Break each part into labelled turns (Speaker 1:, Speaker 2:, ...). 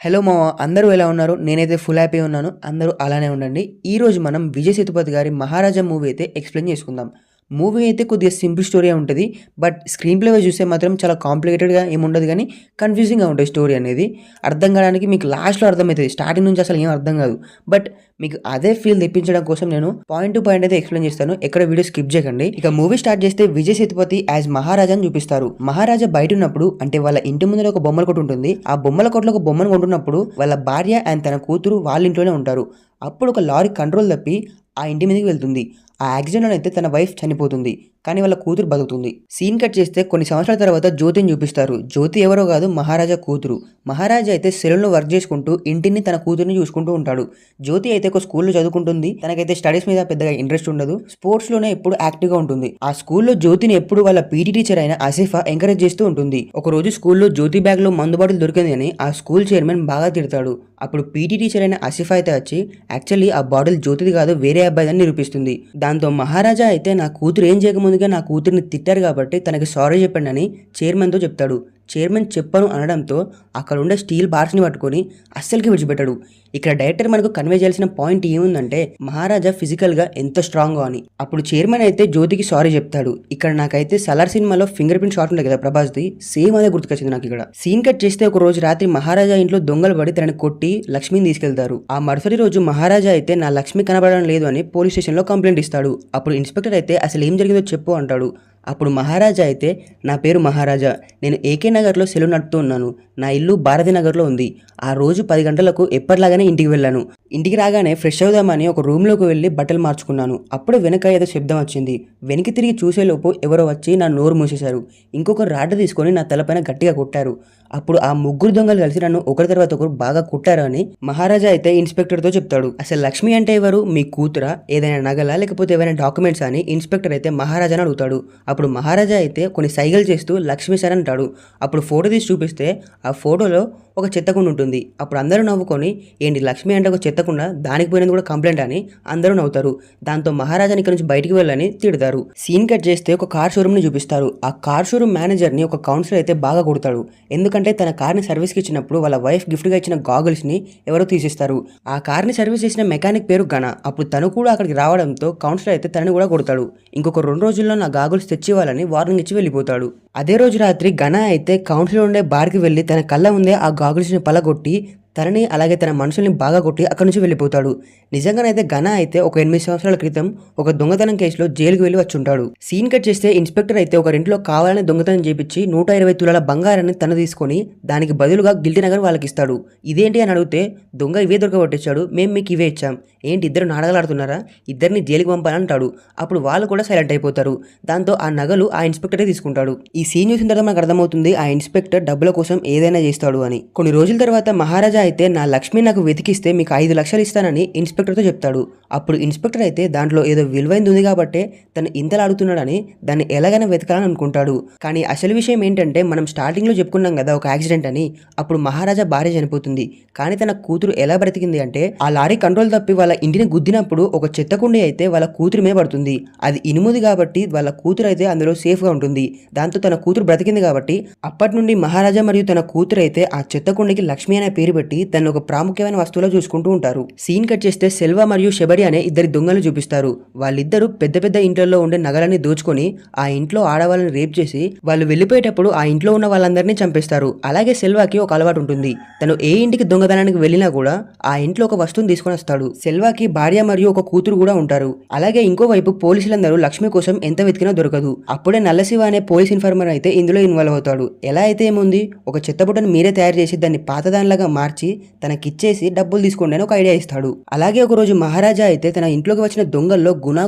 Speaker 1: Hello మామ, అందరూ ఎలా ఉన్నారు? నేనైతే ఫుల్ హ్యాపీ ఉన్నాను. అందరూ అలానే ఉండండి. ఈరోజు మనం విజయ్ సేతుపతి గారి 'మహారాజా' మూవీ అయితే ఎక్స్‌ప్లెయిన్ చేసుకుందాం. మూవీ అయితే కొద్దిగా సింపుల్ స్టోరీయే ఉంటది. బట్ స్క్రీన్ ప్లే వైస్ చూస్తే మాత్రం చాలా కాంప్లికేటెడ్‌గా ఏముండదు గానీ, కన్‌ఫ్యూజింగ్‌గా ఉంటది స్టోరీ అనేది. అర్థం కాడానికి మీకు లాస్ట్‌లో అర్థమైతది. స్టార్టింగ్ నుంచి అసలు ఏం అర్థం కాదు. బట్ మీకు అదే ఫీల్ తెప్పించడం కోసం నేను పాయింట్ టు పాయింట్ అయితే ఎక్స్‌ప్లెయిన్ చేస్తాను. ఎక్కడ వీడియో స్కిప్ చేయకండి. ఇక మూవీ స్టార్ట్ చేస్తే విజయ్ సేతుపతి యాజ్ మహారాజాని చూపిస్తారు. మహారాజా బయటున్నప్పుడు అంటే వాళ్ళ ఇంటి ముందర ఒక బొమ్మల కొట్టు ఉంటుంది. ఆ బొమ్మల కొట్టులో ఒక బొమ్మను కొంటున్నప్పుడు వాళ్ళ భార్య అండ్ తన కూతురు వాళ్ళ ఇంట్లోనే ఉంటారు. అప్పుడు ఒక లారీ కంట్రోల్ తప్పి ఆ ఇంటి మీదకి వెళ్తుంది. ఆ యాక్సిడెంట్లో అయితే తన వైఫ్ చనిపోతుంది. కానీ వాళ్ళ కూతురు బతుకుతుంది. సీన్ కట్ చేస్తే కొన్ని సంవత్సరాల తర్వాత జ్యోతిని చూపిస్తారు. జ్యోతి ఎవరో కాదు, మహారాజా కూతురు. మహారాజా అయితే సెలూన్లో వర్క్ చేసుకుంటూ ఇంటిని తన కూతుర్ని చూసుకుంటూ ఉంటాడు. జ్యోతి అయితే ఒక స్కూల్లో చదువుకుంటుంది. తనకైతే స్టడీస్ మీద పెద్దగా ఇంట్రెస్ట్ ఉండదు. స్పోర్ట్స్ లోనే ఎప్పుడు యాక్టివ్ గా ఉంటుంది. ఆ స్కూల్లో జ్యోతిని ఎప్పుడు వాళ్ళ పీటీ టీచర్ అయిన ఆసిఫా ఎంకరేజ్ చేస్తూ ఉంటుంది. ఒక రోజు స్కూల్లో జ్యోతి బ్యాగ్ లో మందు బాటిల్ దొరికింది అని ఆ స్కూల్ చైర్మన్ బాగా తిడతాడు. అప్పుడు పీటీ టీచర్ అయిన ఆసిఫా అయితే వచ్చి యాక్చువల్లీ ఆ బాటిల్ జ్యోతిది కాదు, వేరే అబ్బాయిదని నిరూపిస్తుంది. దాంతో మహారాజా అయితే నా కూతురు ఏం చేయకముందుగా నా కూతురిని తిట్టారు కాబట్టి తనకి సారీ చెప్పండి అని చైర్మన్తో చెప్తాడు. చైర్మన్ చెప్పను అనడంతో అక్కడ ఉండే స్టీల్ బార్స్ని పట్టుకొని అస్సలకి విడిచిపెట్టాడు. ఇక్కడ డైరెక్టర్ మనకు కన్వే చేయాల్సిన పాయింట్ ఏముందంటే మహారాజా ఫిజికల్గా ఎంత స్ట్రాంగ్ అని. అప్పుడు చైర్మన్ అయితే జ్యోతికి సారీ చెప్తాడు. ఇక్కడ నాకైతే సలార్ సినిమాలో ఫింగర్ ప్రింట్ షాట్ ఉంటుంది కదా ప్రభాస్ది, సేమ్ అదే గుర్తుకొచ్చింది నాకు. ఇక్కడ సీన్ కట్ చేస్తే ఒక రోజు రాత్రి మహారాజా ఇంట్లో దొంగలు పడి తనని కొట్టి లక్ష్మిని తీసుకెళ్తారు. ఆ మరుసటి రోజు మహారాజా అయితే నా లక్ష్మి కనబడడం లేదు అని పోలీస్ స్టేషన్లో కంప్లైంట్ ఇస్తాడు. అప్పుడు ఇన్స్పెక్టర్ అయితే అసలు ఏం జరిగిందో చెప్పు అంటాడు. అప్పుడు మహారాజా అయితే నా పేరు మహారాజా, నేను ఏకే నగర్లో సెలవు నడుపుతూ ఉన్నాను. నా ఇల్లు భారతీ నగర్లో ఉంది. ఆ రోజు 10 గంటలకు ఎప్పటిలాగానే ఇంటికి వెళ్ళాను. ఇంటికి రాగానే ఫ్రెష్ అవుదామని ఒక రూమ్లోకి వెళ్ళి బట్టలు మార్చుకున్నాను. అప్పుడు వెనక ఏదో శబ్దం వచ్చింది. వెనక్కి తిరిగి చూసేలోపు ఎవరో వచ్చి నా నోరు మూసేశారు. ఇంకొకరు రాడ్ తీసుకొని నా తలపైన గట్టిగా కొట్టారు. అప్పుడు ఆ ముగ్గురు దొంగలు కలిసి నన్ను ఒకరి తర్వాత ఒకరు బాగా కొట్టారు అని మహారాజా అయితే ఇన్స్పెక్టర్తో చెప్తాడు. అసలు లక్ష్మి అంటే ఎవరు? మీ కూతురా? ఏదైనా నగలా లేకపోతే ఏవైనా డాక్యుమెంట్స్ అని ఇన్స్పెక్టర్ అయితే మహారాజాని అడుగుతాడు. అప్పుడు మహారాజా అయితే కొన్ని సైగలు చేస్తూ లక్ష్మి సార్ అంటాడు. అప్పుడు ఫోటో తీసి చూపిస్తే ఆ ఫోటోలో ఒక చెత్తకుండ ఉంటుంది. అప్పుడు అందరూ నవ్వుకొని ఏంటి లక్ష్మి అంటే ఒక చెత్తకుండ, దానికి పోయినది కూడా కంప్లైంట్ అని అందరూ నవ్వుతారు. దాంతో మహారాజాని ఇక్కడ నుంచి బయటికి వెళ్ళని తిడతారు. సీన్ కట్ చేస్తే ఒక కార్ షోరూమ్ ని చూపిస్తారు. ఆ కార్ షోరూమ్ మేనేజర్ ని ఒక కౌన్సిలర్ అయితే బాగా కొడతాడు. ఎందుకంటే తన కార్ని సర్వీస్కి ఇచ్చినప్పుడు వాళ్ళ వైఫ్ గిఫ్ట్గా ఇచ్చిన గాగుల్స్ ని ఎవరో తీసిస్తారు. ఆ కార్ని సర్వీస్ చేసిన మెకానిక్ పేరు గణ. అప్పుడు తను కూడా అక్కడికి రావడంతో కౌన్సిలర్ అయితే తనని కూడా కొడతాడు. ఇంకొక 2 రోజుల్లో నా గాగుల్స్ తెచ్చివ్వాలని వార్నింగ్ ఇచ్చి వెళ్ళిపోతాడు. అదే రోజు రాత్రి గణ అయితే కౌన్సిలర్ ఉండే బార్కి వెళ్ళి తన కళ్ళ ముందే ఆ గాగుల్స్ని పలగొట్టి తనని అలాగే తన మనుషుల్ని బాగా కొట్టి అక్కడి నుంచి వెళ్ళిపోతాడు. నిజంగానైతే గణ అయితే ఒక 8 సంవత్సరాల క్రితం ఒక దొంగతనం కేసులో జైలుకి వెళ్ళి వచ్చుంటాడు. సీన్ కట్ చేస్తే ఇన్స్పెక్టర్ అయితే ఒక ఇంట్లో కావాలని దొంగతనం చేపించి 120 తులాల బంగారాన్ని తను తీసుకొని దానికి బదులుగా గిల్టీ నగర్ వాళ్ళకి ఇస్తాడు. ఇదేంటి అని అడిగితే దొంగ ఇవే దొరకబట్టించాడు, మేము మీకు ఇవే ఇచ్చాం, ఏంటి ఇద్దరు నాటకాలు ఆడుతున్నారా, ఇద్దరిని జైలుకి పంపాలంటాడు. అప్పుడు వాళ్ళు కూడా సైలెంట్ అయిపోతారు. దాంతో ఆ నగలు ఆ ఇన్స్పెక్టరే తీసుకుంటాడు. ఈ సీన్ చూసిన తర్వాత మనకు అర్థమవుతుంది ఆ ఇన్స్పెక్టర్ డబ్బుల కోసం ఏదైనా చేస్తాడు అని. కొన్ని రోజుల తర్వాత మహారాజా అయితే నా లక్ష్మి నాకు వెతికిస్తే మీకు 5 లక్షలు ఇస్తానని ఇన్స్పెక్టర్తో చెప్తాడు. అప్పుడు ఇన్స్పెక్టర్ అయితే దాంట్లో ఏదో విలువైంది ఉంది కాబట్టి తను ఇంతలా అడుగుతున్నాడని దాన్ని ఎలాగైనా వెతకాలని అనుకుంటాడు. కానీ అసలు విషయం ఏంటంటే మనం స్టార్టింగ్లో చెప్పుకున్నాం కదా ఒక యాక్సిడెంట్ అని. అప్పుడు మహారాజా భార్య చనిపోతుంది. కానీ తన కూతురు ఎలా బ్రతికింది అంటే ఆ లారీ కంట్రోల్ తప్పి వాళ్ళ ఇంటిని గుద్దినప్పుడు ఒక చెత్తకుండి అయితే వాళ్ళ కూతురు మీద పడుతుంది. అది ఇనుముది కాబట్టి వాళ్ళ కూతురు అయితే అందులో సేఫ్గా ఉంటుంది. దాంతో తన కూతురు బ్రతికింది కాబట్టి అప్పటి నుండి మహారాజా మరియు తన కూతురు అయితే ఆ చెత్తకుండికి లక్ష్మి అనే పేరు పెట్టి తను ఒక ప్రాముఖ్యమైన వస్తువులో చూసుకుంటూ ఉంటారు. సీన్ కట్ చేస్తే సెల్వ మరియు శబరి అనే ఇద్దరి దొంగలు చూపిస్తారు. వాళ్ళిద్దరూ పెద్ద పెద్ద ఇంట్లో ఉండే నగలని దోచుకొని ఆ ఇంట్లో ఆడవాళ్ళని రేప్ చేసి వాళ్ళు వెళ్ళిపోయేటప్పుడు ఆ ఇంట్లో ఉన్న వాళ్ళందరినీ చంపేస్తారు. అలాగే సెల్వాకి ఒక అలవాటు ఉంటుంది. తను ఏ ఇంటికి దొంగతనానికి వెళ్ళినా కూడా ఆ ఇంట్లో ఒక వస్తువుని తీసుకొని వస్తాడు. సెల్వాకి భార్య మరియు ఒక కూతురు కూడా ఉంటారు. అలాగే ఇంకోవైపు పోలీసులందరూ లక్ష్మి కోసం ఎంత వెతికినా దొరకదు. అప్పుడే నల్లశివ అనే పోలీస్ ఇన్ఫార్మర్ అయితే ఇందులో ఇన్వాల్వ్ అవుతాడు. ఎలా అయితే ఏముంది, ఒక చెత్తబుట్టను మీరే తయారు చేసి దాన్ని పాతదానిలాగా మార్చి తనకిచ్చేసి డబ్బులు తీసుకోండి అని ఒక ఐడియా ఇస్తాడు. అలాగే ఒక రోజు మహారాజా అయితే తన ఇంట్లోకి వచ్చిన దొంగల్లో గుణ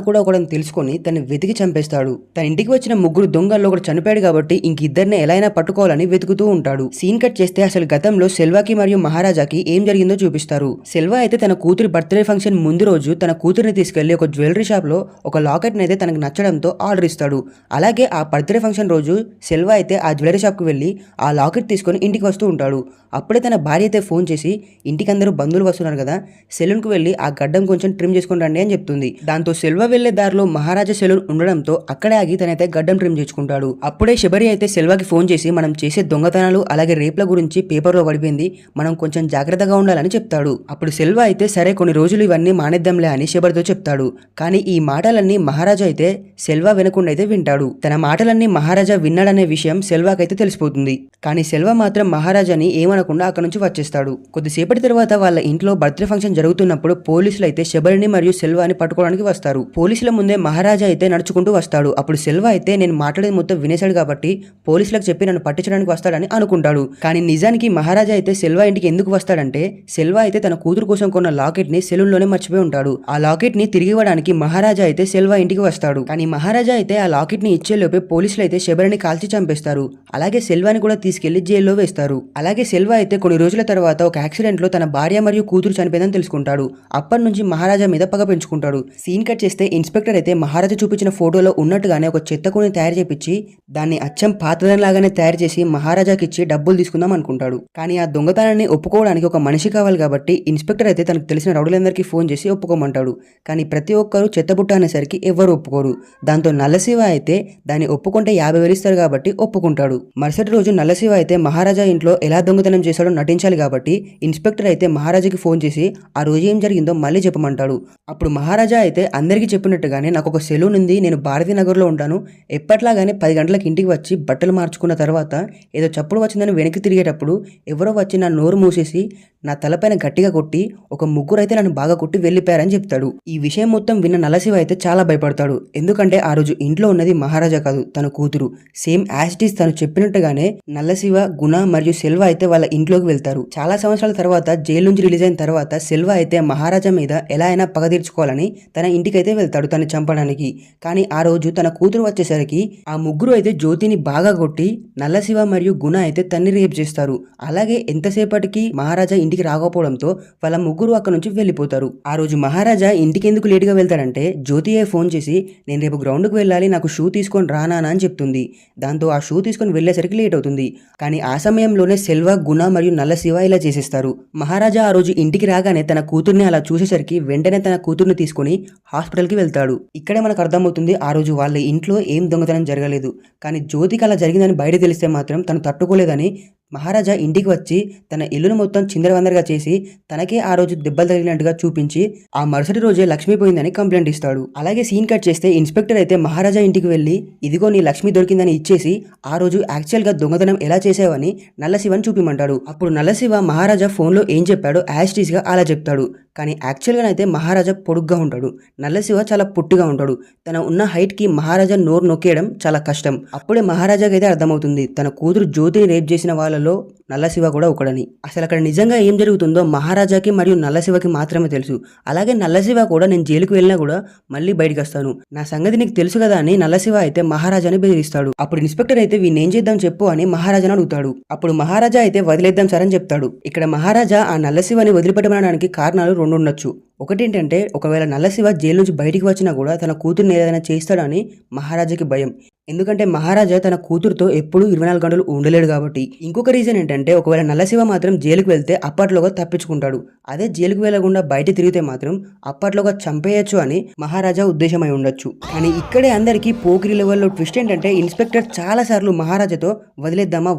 Speaker 1: కూడా ఒకడని తెలుసుకొని తను వెతికి చంపేస్తాడు. తన ఇంటికి వచ్చిన 3 దొంగల్లో ఒకడు చనిపోయాడు కాబట్టి ఇంక ఇద్దరిని ఎలా అయినా పట్టుకోవాలని వెతుకుతూ ఉంటాడు. సీన్ కట్ చేస్తే అసలు గతంలో సెల్వాకి మరియు మహారాజాకి ఏం జరిగిందో చూపిస్తారు. సెల్వా అయితే తన కూతురి బర్త్డే ఫంక్షన్ ముందు రోజు తన కూతురిని తీసుకెళ్లి ఒక జ్యువెలరీ షాప్ లో ఒక లాకెట్ అయితే తనకు నచ్చడంతో ఆర్డర్ ఇస్తాడు. అలాగే ఆ బర్త్డే ఫంక్షన్ రోజు సెల్వా అయితే ఆ జ్యువెలరీ షాప్ కు వెళ్లి ఆ లాకెట్ తీసుకొని ఇంటికి వస్తూ ఉంటాడు. అప్పుడే తన భార్య అయితే ఫోన్ చేసి ఇంటికి అందరూ బంధువులు వస్తున్నారు కదా, సెలూన్కి వెళ్ళి ఆ గడ్డం కొంచెం ట్రిమ్ చేసుకుని రండి అని చెప్తుంది. దాంతో సెల్వ వెళ్లే దారిలో మహారాజా సెలూన్ ఉండడంతో అక్కడే ఆగి తనైతే గడ్డం ట్రిమ్ చేసుకుంటాడు. అప్పుడే శబరి అయితే సెల్వాకి ఫోన్ చేసి మనం చేసే దొంగతనాలు అలాగే రేప్ల గురించి పేపర్లో పడిపోయింది, మనం కొంచెం జాగ్రత్తగా ఉండాలని చెప్తాడు. అప్పుడు సెల్వ అయితే సరే కొన్ని రోజులు ఇవన్నీ మానేద్దాంలే అని శబరితో చెప్తాడు. కానీ ఈ మాటలన్నీ మహారాజా అయితే సెల్వ వినకుండా అయితే వింటాడు. తన మాటలన్నీ మహారాజా విన్నాడనే విషయం సెల్వాకైతే తెలిసిపోతుంది. కానీ సెల్వ మాత్రం మహారాజాని ఏమనకుండా అక్కడ నుంచి వచ్చేస్తాడు. కొద్దిసేపటి తర్వాత వాళ్ళ ఇంట్లో బర్త్డే ఫంక్షన్ జరుగుతున్నప్పుడు పోలీసులు అయితే శబరిని మరియు సెల్వాని పట్టుకోవడానికి వస్తారు. పోలీసుల ముందే మహారాజా అయితే నడుచుకుంటూ వస్తాడు. అప్పుడు సెల్వ అయితే నేను మాట్లాడేది మొత్తం వినేశాడు కాబట్టి పోలీసులకు చెప్పి నన్ను పట్టించడానికి వస్తాడని అనుకుంటాడు. కానీ నిజానికి మహారాజా అయితే సెల్వ ఇంటికి ఎందుకు వస్తాడంటే సెల్వ అయితే తన కూతురు కోసం కొన్న లాకెట్ ని సెలూన్ లోనే మర్చిపోయి ఉంటాడు. ఆ లాకెట్ ని తిరిగి ఇవ్వడానికి మహారాజా అయితే సెల్వ ఇంటికి వస్తాడు. కానీ మహారాజా అయితే ఆ లాకెట్ ని ఇచ్చేలోపే పోలీసులు అయితే శబరిని కాల్చి చంపేస్తారు. అలాగే సెల్వాని కూడా తీసుకెళ్లి జైల్లో వేస్తారు. అలాగే సెల్వ అయితే కొన్ని రోజుల తర్వాత ఒక యాక్సిడెంట్ లో తన భార్య మరియు కూతురు చనిపోయిందని తెలుసుకుంటాడు. అప్పటి నుంచి మహారాజా మీద పగ పెంచుకుంటాడు. సీన్ కట్ చేస్తే ఇన్స్పెక్టర్ అయితే మహారాజా చూపించిన ఫోటోలో ఉన్నట్టుగానే ఒక చెత్త కొని తయారు చేపించి దాన్ని అచ్చం పాతదనిలాగానే తయారు చేసి మహారాజాకి ఇచ్చి డబ్బులు తీసుకుందాం అనుకుంటాడు. కానీ ఆ దొంగతనాన్ని ఒప్పుకోవడానికి ఒక మనిషి కావాలి కాబట్టి ఇన్స్పెక్టర్ అయితే తనకు తెలిసిన రౌడీలందరికీ ఫోన్ చేసి ఒప్పుకోమంటాడు. కానీ ప్రతి ఒక్కరు చెత్తబుట్ట అనేసరికి ఎవరు ఒప్పుకోరు. దాంతో నల్లశివ అయితే దాన్ని ఒప్పుకుంటే 50,000 ఇస్తారు కాబట్టి ఒప్పుకుంటాడు. మరుసటి రోజు నల్లశివ అయితే మహారాజా ఇంట్లో ఎలా దొంగతనం చేశాడో నటించాలి కాబట్టి ఇన్స్పెక్టర్ అయితే మహారాజాకి ఫోన్ చేసి ఆ రోజు ఏం జరిగిందో మళ్ళీ చెప్పమంటాడు. అప్పుడు మహారాజా అయితే అందరికీ చెప్పినట్టుగానే నాకు ఒక సెలూన్ ఉంది, నేను భారతీనగర్లో ఉంటాను, ఎప్పట్లాగానే 10 గంటలకు ఇంటికి వచ్చి బట్టలు మార్చుకున్న తర్వాత ఏదో చప్పుడు వచ్చిందని వెనక్కి తిరిగేటప్పుడు ఎవరో వచ్చి నా నోరు మూసేసి నా తలపైన గట్టిగా కొట్టి ఒక ముగ్గురు అయితే నన్ను బాగా కొట్టి వెళ్ళిపోయారని చెప్తాడు. ఈ విషయం మొత్తం విన్న నల్లశివ అయితే చాలా భయపడతాడు. ఎందుకంటే ఆ రోజు ఇంట్లో ఉన్నది మహారాజా కాదు, తన కూతురు. సేమ్ యాజ్ ఇట్ ఈస్ తను చెప్పినట్టుగానే నల్లశివ, గుణ మరియు సెల్వ అయితే వాళ్ళ ఇంట్లోకి వెళ్తారు. చాలా సంవత్సరాల తర్వాత జైలు నుంచి రిలీజ్ అయిన తర్వాత సెల్వ అయితే మహారాజా మీద ఎలా అయినా పగ తీర్చుకోవాలని తన ఇంటికైతే వెళ్తాడు తను చంపడానికి. కానీ ఆ రోజు తన కూతురు వచ్చేసరికి ఆ ముగ్గురు అయితే జ్యోతిని బాగా కొట్టి నల్లశివ మరియు గుణ అయితే తన్ని రేప్ చేస్తారు. అలాగే ఎంతసేపటికి మహారాజా ఇంటికి రాకపోవడంతో వాళ్ళ ముగ్గురు అక్కడ నుంచి వెళ్ళిపోతారు. ఆ రోజు మహారాజా ఇంటికి ఎందుకు లేటుగా వెళ్తాడంటే జ్యోతియే ఫోన్ చేసి నేను రేపు గ్రౌండ్కి వెళ్ళాలి, నాకు షూ తీసుకొని రానా అని చెప్తుంది. దాంతో ఆ షూ తీసుకొని వెళ్ళేసరికి లేట్ అవుతుంది. కానీ ఆ సమయంలోనే సెల్వ, గుణ మరియు నల్లశివ ఇలా చేసేస్తారు. మహారాజా ఆ రోజు ఇంటికి రాగానే తన కూతుర్ని అలా చూసేసరికి వెంటనే తన కూతుర్ని తీసుకుని హాస్పిటల్కి వెళ్తాడు. ఇక్కడే మనకు అర్థమవుతుంది ఆ రోజు వాళ్ళ ఇంట్లో ఏం దొంగతనం జరగలేదు. కానీ జ్యోతికి అలా జరిగిందని బయట తెలిస్తే మాత్రం తను తట్టుకోలేదని మహారాజా ఇంటికి వచ్చి తన ఇల్లును మొత్తం చిందరవందరగా చేసి తనకే ఆ రోజు దెబ్బలు తగిలినట్టుగా చూపించి ఆ మరుసటి రోజే లక్ష్మి పోయిందని కంప్లైంట్ ఇస్తాడు. అలాగే సీన్ కట్ చేస్తే ఇన్స్పెక్టర్ అయితే మహారాజా ఇంటికి వెళ్ళి ఇదిగో నీ లక్ష్మి దొరికిందని ఇచ్చేసి ఆ రోజు యాక్చువల్గా దొంగతనం ఎలా చేసావని నల్లశివని చూపిమంటాడు. అప్పుడు నల్లశివ మహారాజా ఫోన్లో ఏం చెప్పాడో యాస్టీస్గా అలా చెప్తాడు. కానీ యాక్చువల్గా అయితే మహారాజా పొడుగ్గా ఉంటాడు, నల్లశివ చాలా పొట్టిగా ఉంటాడు. తన ఉన్న హైట్కి మహారాజా నోరు నొక్కేయడం చాలా కష్టం. అప్పుడే మహారాజాకి అయితే అర్థమవుతుంది తన కూతురు జ్యోతిని రేప్ చేసిన వాళ్ళలో నల్లశివ కూడా ఒకడని. అసలు అక్కడ నిజంగా ఏం జరుగుతుందో మహారాజాకి మరియు నల్లశివకి మాత్రమే తెలుసు. అలాగే నల్లశివ కూడా నేను జైలుకు వెళ్ళినా కూడా మళ్ళీ బయటకు వస్తాను, నా సంగతి నీకు తెలుసు కదా అని నల్లశివ అయితే మహారాజాని బెదిరిస్తాడు. అప్పుడు ఇన్స్పెక్టర్ అయితే వీడిని ఏం చేద్దాం చెప్పు అని మహారాజాని అడుగుతాడు. అప్పుడు మహారాజా అయితే వదిలేద్దాం సార్ అని చెప్తాడు. ఇక్కడ మహారాజా ఆ నల్లశివని వదిలిపెట్టమనడానికి కారణాలు 2 ఉండొచ్చు. ఒకటేంటంటే ఒకవేళ నల్లశివ జైలు నుంచి బయటికి వచ్చినా కూడా తన కూతురుని ఏదైనా చేస్తాడని మహారాజాకి భయం. ఎందుకంటే మహారాజా తన కూతురుతో ఎప్పుడూ 24 గంటలు ఉండలేడు కాబట్టి. ఇంకొక రీజన్ ఏంటంటే ఒకవేళ నల్లశివ మాత్రం జైలుకు వెళ్తే అప్పట్లోగా తప్పించుకుంటాడు. అదే జైలుకు వెళ్లకుండా బయట తిరిగితే మాత్రం అప్పట్లోగా చంపేయచ్చు అని మహారాజా ఉద్దేశమై ఉండొచ్చు. కానీ ఇక్కడే అందరికీ పోకిరి లెవెల్లో ట్విస్ట్ ఏంటంటే ఇన్స్పెక్టర్ చాలా సార్లు మహారాజాతో వదిలేద్దామా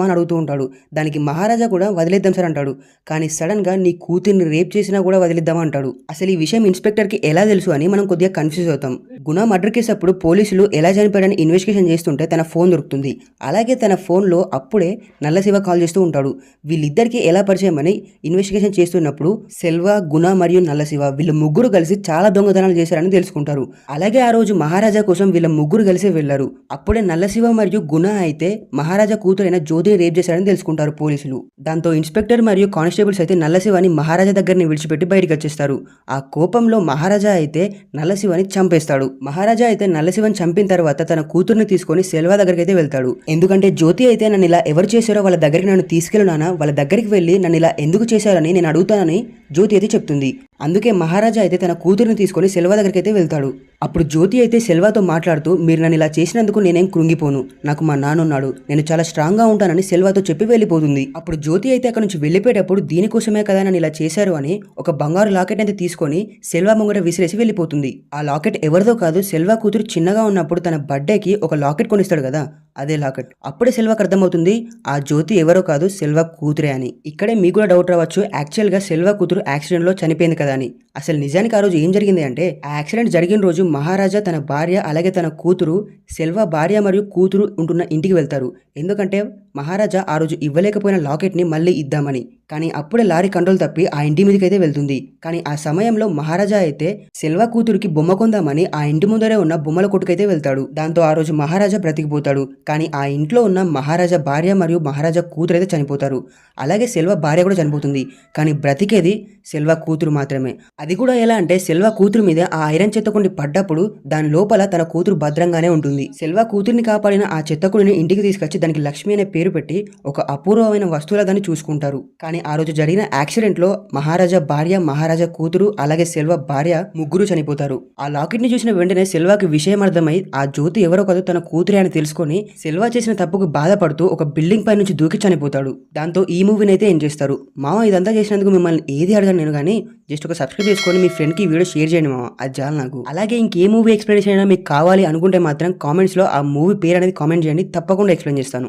Speaker 1: అని అడుగుతూ ఉంటాడు. దానికి మహారాజా కూడా వదిలేద్దాం సార్ అంటాడు. కానీ సడన్ గా నీ కూతుర్ని రేప్ చేసినా కూడా వదిలేద్దామా అంటాడు. అసలు ఈ విషయం ఇన్స్పెక్టర్ కి ఎలా తెలుసు అని మనం కొద్దిగా కన్ఫ్యూజ్ అవుతాం. గుణ మర్డర్ కేసు అప్పుడు పోలీసులు ఎలా చనిపోయాడని ఇన్వెస్టిగేషన్ చేస్తుంటే తన ఫోన్ దొరుకుతుంది. అలాగే తన ఫోన్లో అప్పుడే నల్లశివ కాల్ చేస్తూ ఉంటాడు. వీళ్ళిద్దరికి ఎలా పరిచయం అని ఇన్వెస్టిగేషన్ చేస్తున్నప్పుడు సెల్వ, గుణ మరియు నల్లశివ వీళ్ళు ముగ్గురు కలిసి చాలా దొంగతనాలు చేశారని తెలుసుకుంటారు. అలాగే ఆ రోజు మహారాజా కోసం వీళ్ళ ముగ్గురు కలిసి వెళ్లారు. అప్పుడే నల్లశివ మరియు గుణ అయితే మహారాజా కూతురైన జ్యోతిని రేప్ చేశారని తెలుసుకుంటారు పోలీసులు. దాంతో ఇన్స్పెక్టర్ మరియు కానిస్టేబుల్స్ అయితే నల్లశివని మహారాజా దగ్గరని విడిచిపెట్టి బయటకు వచ్చేస్తారు. ఆ కోపంలో మహారాజా అయితే నల్లశివని చంపేస్తాడు. మహారాజా అయితే నల్లశివని చంపిన తర్వాత తన కూతుర్ని తీసుకొని సెల్వ దగ్గరికి అయితే వెళ్తాడు. ఎందుకంటే జ్యోతి అయితే నన్ను ఇలా ఎవరు చేశారో వాళ్ళ దగ్గరికి నన్ను తీసుకెళ్ళునానా, వాళ్ళ దగ్గరికి వెళ్ళి నన్ను ఇలా ఎందుకు చేశారని నేను అడుగుతానని జ్యోతి అయితే చెప్తుంది. అందుకే మహారాజా అయితే తన కూతురిని తీసుకొని సెల్వా దగ్గరికి అయితే వెళ్తాడు. అప్పుడు జ్యోతి అయితే సెల్వాతో మాట్లాడుతూ, మీరు నన్ను ఇలా చేసినందుకు నేనేం కృంగిపోను, నాకు మా నాన్న ఉన్నాడు, నేను చాలా స్ట్రాంగ్ గా ఉంటానని సెల్వాతో చెప్పి వెళ్ళిపోతుంది. అప్పుడు జ్యోతి అయితే అక్కడ నుంచి వెళ్ళిపోయేటప్పుడు దీనికోసమే కదా నన్ను ఇలా చేశారు అని ఒక బంగారు లాకెట్ అయితే తీసుకొని సెల్వా ముంగట విసిరేసి వెళ్ళిపోతుంది. ఆ లాకెట్ ఎవరిదో కాదు, సెల్వా కూతురు చిన్నగా ఉన్నప్పుడు తన బర్త్డేకి ఒక లాకెట్ కొనిస్తాడు కదా, అదే లాకెట్. అప్పుడే సెల్వాకి అర్థమవుతుంది ఆ జ్యోతి ఎవరో కాదు, సెల్వా కూతురే అని. ఇక్కడే మీకు కూడా డౌట్ రావచ్చు, యాక్చువల్ గా సెల్వా కూతురు యాక్సిడెంట్ లో చనిపోయింది కదా అని. అసలు నిజానికి ఆ రోజు ఏం జరిగింది అంటే, ఆ యాక్సిడెంట్ జరిగిన రోజు మహారాజా తన భార్య అలాగే తన కూతురు సెల్వా భార్య మరియు కూతురు ఉంటున్న ఇంటికి వెళ్తారు. ఎందుకంటే మహారాజా ఆ రోజు ఇవ్వలేకపోయిన లాకెట్ ని మళ్ళీ ఇద్దామని. కానీ అప్పుడే లారీ కంట్రోల్ తప్పి ఆ ఇంటి మీదకి అయితే వెళ్తుంది. కానీ ఆ సమయంలో మహారాజా అయితే సెల్వా కూతురికి బొమ్మ కొందామని ఆ ఇంటి ముందరే ఉన్న బొమ్మల కొట్టుకైతే వెళ్తాడు. దాంతో ఆ రోజు మహారాజా బ్రతికిపోతాడు. కానీ ఆ ఇంట్లో ఉన్న మహారాజా భార్య మరియు మహారాజా కూతురు అయితే చనిపోతారు. అలాగే సెల్వా భార్య కూడా చనిపోతుంది. కానీ బ్రతికేది సెల్వా కూతురు మాత్రమే. అది కూడా ఎలా అంటే, సెల్వా కూతురు మీద ఆ ఐరన్ చెత్తకుండి పడ్డప్పుడు దాని లోపల తన కూతురు భద్రంగానే ఉంటుంది. సెల్వా కూతురిని కాపాడిన ఆ చెత్తకుడిని ఇంటికి తీసుకొచ్చి దానికి లక్ష్మి అనే పేరు పెట్టి ఒక అపూర్వమైన వస్తువుల దాన్ని చూసుకుంటారు. కానీ ఆ రోజు జరిగిన యాక్సిడెంట్ లో మహారాజా భార్య, మహారాజా కూతురు అలాగే సెల్వా భార్య ముగ్గురు చనిపోతారు. ఆ లాకెట్ ని చూసిన వెంటనే సెల్వాకి విషయం అర్థమై ఆ జ్యోతి ఎవరో కాదు తన కూతురే అని తెలుసుకొని సెల్వా చేసిన తప్పుకు బాధపడుతూ ఒక బిల్డింగ్ పై నుంచి దూకి చనిపోతాడు. దాంతో ఈ మూవీని అయితే ఏం చేస్తారు. మామ ఇదంతా చేసినందుకు మిమ్మల్ని ఏది అడగను నేను, కానీ జస్ట్ ఒక సబ్స్క్రైబ్ చేసుకొని మీ ఫ్రెండ్ కి వీడియో షేర్ చేయండి మామ, అది చాలు నాకు. అలాగే ఇంకే మూవీ ఎక్స్ప్లెనేషన్ అయినా మీకు కావాలి అనుకుంటే మాత్రం కామెంట్స్ లో ఆ మూవీ పేరు అనేది కామెంట్ చేయండి, తప్పకుండా ఎక్స్ప్లెయిన్ చేస్తాను.